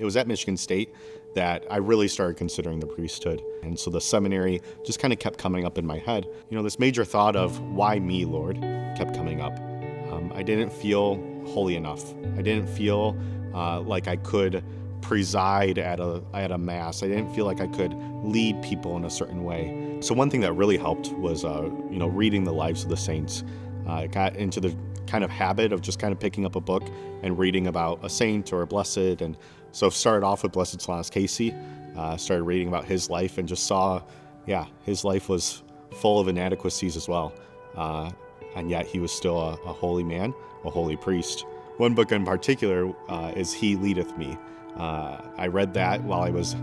it was at Michigan State that I really started considering the priesthood. And so the seminary just kind of kept coming up in my head. This major thought of why me, Lord, kept coming up. I didn't feel holy enough. I didn't feel like I could preside at a mass. I didn't feel like I could lead people in a certain way. So one thing that really helped was reading the lives of the saints. I got into the kind of habit of just kind of picking up a book and reading about a saint or a blessed. And so started off with Blessed Solanus Casey, started reading about his life and just saw, his life was full of inadequacies as well. And yet he was still a holy man, a holy priest. One book in particular is He Leadeth Me. I read that while I was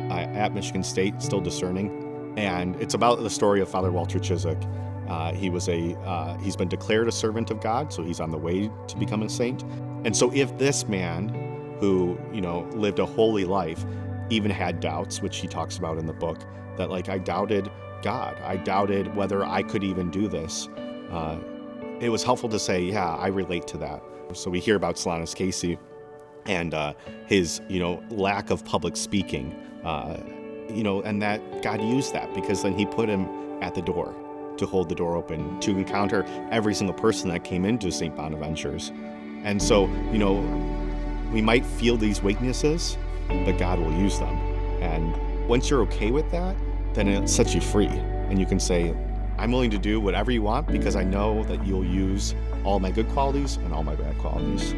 at Michigan State, still discerning. And it's about the story of Father Walter Chiswick. He's been declared a servant of God, so he's on the way to become a saint. And so if this man who, lived a holy life even had doubts, which he talks about in the book, that I doubted God. I doubted whether I could even do this. It was helpful to say, I relate to that. So we hear about Solanus Casey and his, lack of public speaking, and that God used that because then he put him at the door to hold the door open, to encounter every single person that came into St. Bonaventure's. And so, we might feel these weaknesses, but God will use them. And once you're okay with that, then it sets you free. And you can say, I'm willing to do whatever you want because I know that you'll use all my good qualities and all my bad qualities.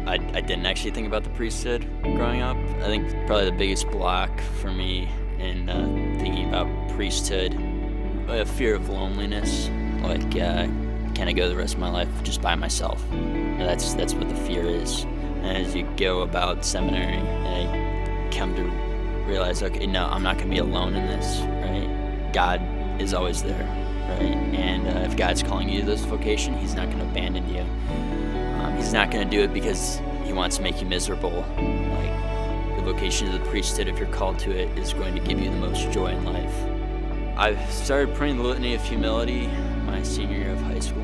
I didn't actually think about the priesthood growing up. I think probably the biggest block for me in thinking about priesthood, a fear of loneliness. Can I go the rest of my life just by myself? That's what the fear is. And as you go about seminary, I come to realize, okay, no, I'm not going to be alone in this, right? God is always there, right? And if God's calling you to this vocation, He's not going to abandon you. He's not going to do it because He wants to make you miserable. The vocation of the priesthood, if you're called to it, is going to give you the most joy in life. I started praying the Litany of Humility my senior year of high school.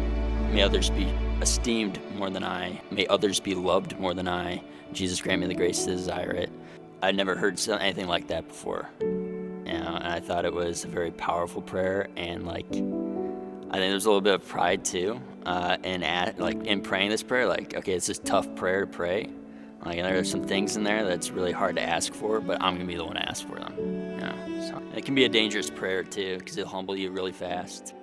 May others be esteemed more than I. May others be loved more than I. Jesus grant me the grace to desire it. I'd never heard anything like that before. And I thought it was a very powerful prayer, and I think there's a little bit of pride too, in praying this prayer. Okay, it's this tough prayer to pray. There are some things in there that's really hard to ask for, but I'm gonna be the one to ask for them. So it can be a dangerous prayer too, because it'll humble you really fast.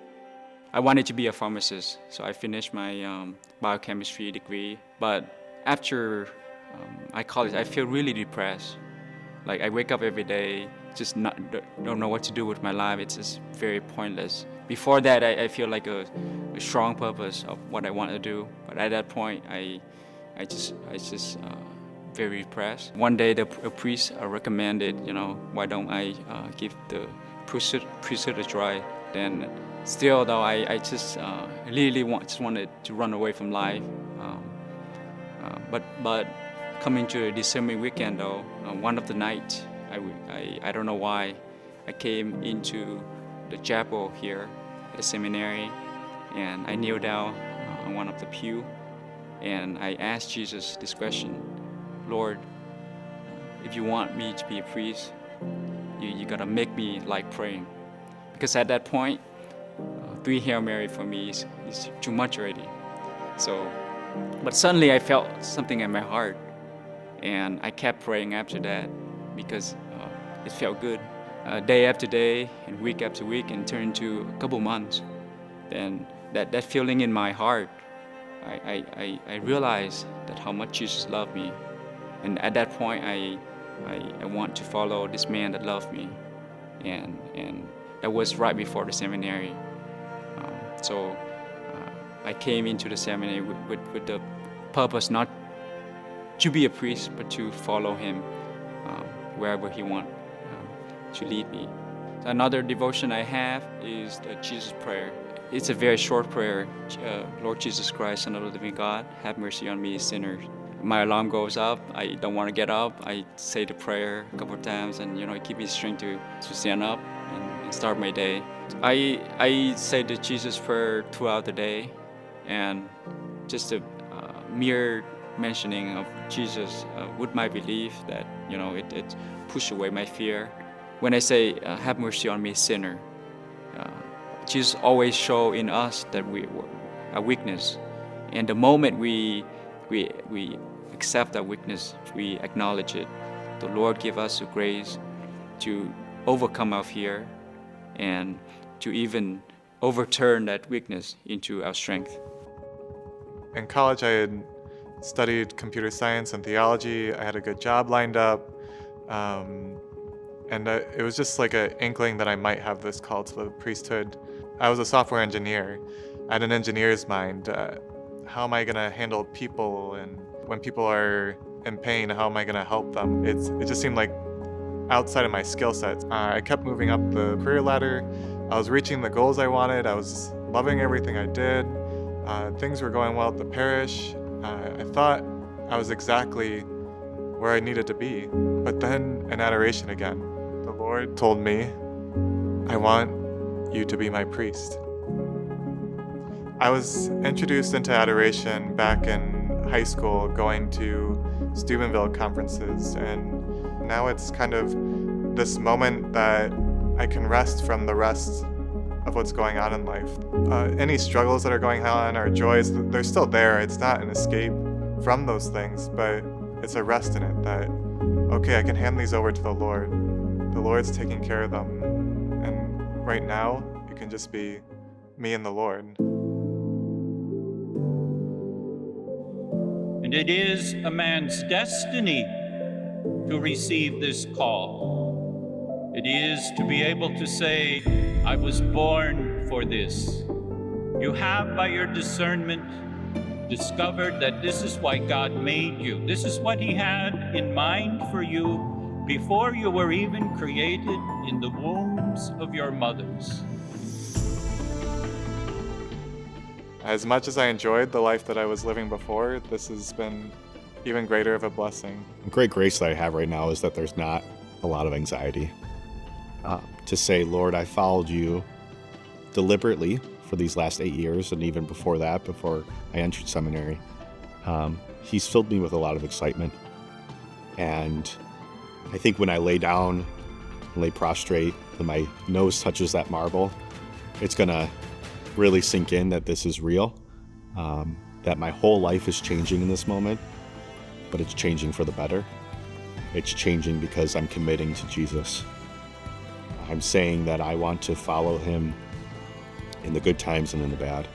I wanted to be a pharmacist, so I finished my biochemistry degree. But after college, I feel really depressed. I wake up every day, just don't know what to do with my life. It's just very pointless. Before that, I feel like a strong purpose of what I want to do. But at that point, I just very depressed. One day, a priest recommended, why don't I give the priesthood a try? Then, still though, I just really wanted to run away from life. But coming to the December weekend though, one of the nights, I don't know why, I came into the chapel here at the seminary, and I kneeled down on one of the pew, and I asked Jesus this question: Lord, if you want me to be a priest, you gotta make me like praying. Because at that point, 3 Hail Mary for me is too much already. So, but suddenly I felt something in my heart, and I kept praying after that because it felt good. Day after day and week after week, and turned into a couple months. Then that feeling in my heart, I realized that how much Jesus loved me. And at that point, I want to follow this man that loved me. And that was right before the seminary. So I came into the seminary with the purpose not to be a priest, but to follow him wherever he wants to lead me. Another devotion I have is the Jesus Prayer. It's a very short prayer. Lord Jesus Christ, Son of the living God, have mercy on me, a sinner. My alarm goes up. I don't want to get up. I say the prayer a couple of times, and it gives me strength to stand up and start my day. I say the Jesus Prayer throughout the day, and just a mere mentioning of Jesus with my belief that it pushed away my fear. When I say have mercy on me, sinner, Jesus always show in us that we our weakness, and the moment we accept that weakness, we acknowledge it. The Lord give us the grace to overcome our fear and to even overturn that weakness into our strength. In college, I had studied computer science and theology. I had a good job lined up. And it was just like an inkling that I might have this call to the priesthood. I was a software engineer. I had an engineer's mind. How am I going to handle people? And when people are in pain, how am I going to help them? It just seemed like outside of my skill sets. I kept moving up the career ladder. I was reaching the goals I wanted. I was loving everything I did. Things were going well at the parish. I thought I was exactly where I needed to be. But then in adoration again, the Lord told me, I want you to be my priest. I was introduced into adoration back in high school, going to Steubenville conferences, and now it's kind of this moment that I can rest from the rest of what's going on in life. Any struggles that are going on or joys, they're still there. It's not an escape from those things, but it's a rest in it that, okay, I can hand these over to the Lord. The Lord's taking care of them. And right now, it can just be me and the Lord. And it is a man's destiny to receive this call. It is to be able to say, I was born for this. You have, by your discernment, discovered that this is why God made you. This is what He had in mind for you before you were even created in the wombs of your mothers. As much as I enjoyed the life that I was living before, this has been even greater of a blessing. The great grace that I have right now is that there's not a lot of anxiety. To say, Lord, I followed you deliberately for these last 8 years, and even before that, before I entered seminary, He's filled me with a lot of excitement. And I think when I lay down, lay prostrate, and my nose touches that marble, it's gonna really sink in that this is real, that my whole life is changing in this moment, but it's changing for the better. It's changing because I'm committing to Jesus. I'm saying that I want to follow Him in the good times and in the bad.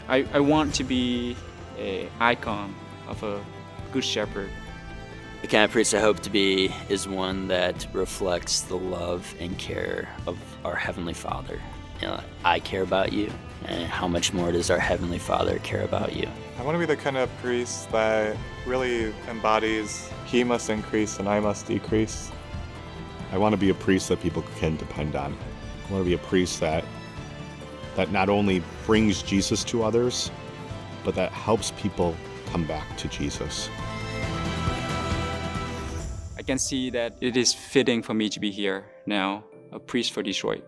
I want to be an icon of a good shepherd. The kind of priest I hope to be is one that reflects the love and care of our Heavenly Father. I care about you, and how much more does our Heavenly Father care about you? I want to be the kind of priest that really embodies He must increase and I must decrease. I want to be a priest that people can depend on. I want to be a priest that not only brings Jesus to others, but that helps people come back to Jesus. I can see that it is fitting for me to be here now, a priest for Detroit.